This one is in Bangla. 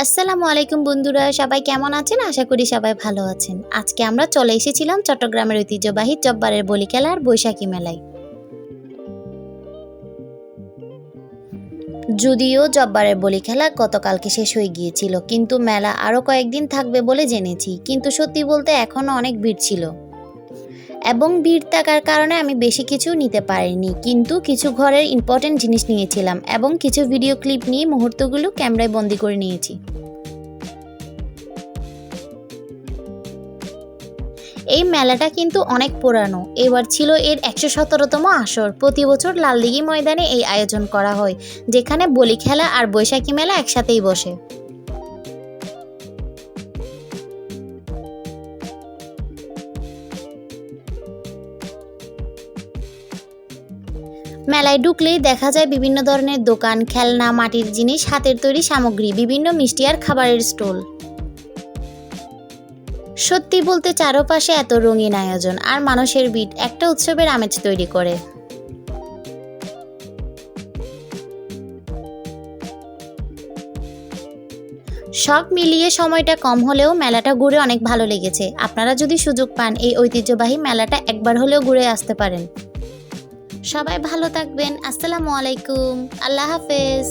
আসসালামু আলাইকুম বন্ধুরা, সবাই কেমন আছেন? আশা করি সবাই ভালো আছেন। আজকে আমরা চলে এসেছিলাম চট্টগ্রামের ঐতিহ্যবাহী জব্বারের বলি খেলা আর বৈশাখী মেলায়। যদিও জব্বারের বলি খেলা গতকালকে শেষ হয়ে গিয়েছিল, কিন্তু মেলা আরও কয়েকদিন থাকবে বলে জেনেছি। কিন্তু সত্যি বলতে এখনও অনেক ভিড় ছিল এবং ভিড় থাকার কারণে আমি বেশি কিছু নিতে পারিনি, কিন্তু কিছু ঘরের ইম্পর্টেন্ট জিনিস নিয়েছিলাম এবং কিছু ভিডিও ক্লিপ নিয়ে মুহূর্তগুলো ক্যামেরায় বন্দি করে নিয়েছি। এই মেলাটা কিন্তু অনেক পুরানো। এবার ছিল এর ১১৭তম আসর। প্রতি বছর লালদিঘি ময়দানে এই আয়োজন করা হয়, যেখানে বলি খেলা আর বৈশাখী মেলা একসাথেই বসে। মেলায় ঢুকলেই দেখা যায় বিভিন্ন ধরনের দোকান, খেলনা, মাটির জিনিস, হাতের তৈরি সামগ্রী, বিভিন্ন মিষ্টি আর খাবারের স্টল। সত্যি বলতে চারপাশে এত রঙিন আয়োজন আর মানুষের ভিড় একটা উৎসবের আমেজ তৈরি করে। সব মিলিয়ে সময়টা কম হলেও মেলাটা ঘুরে অনেক ভালো লেগেছে। আপনারা যদি সুযোগ পান এই ঐতিহ্যবাহী মেলাটা একবার হলেও ঘুরে আসতে পারেন। সবাই ভালো থাকবেন। আসসালামু আলাইকুম। আল্লাহ হাফেজ।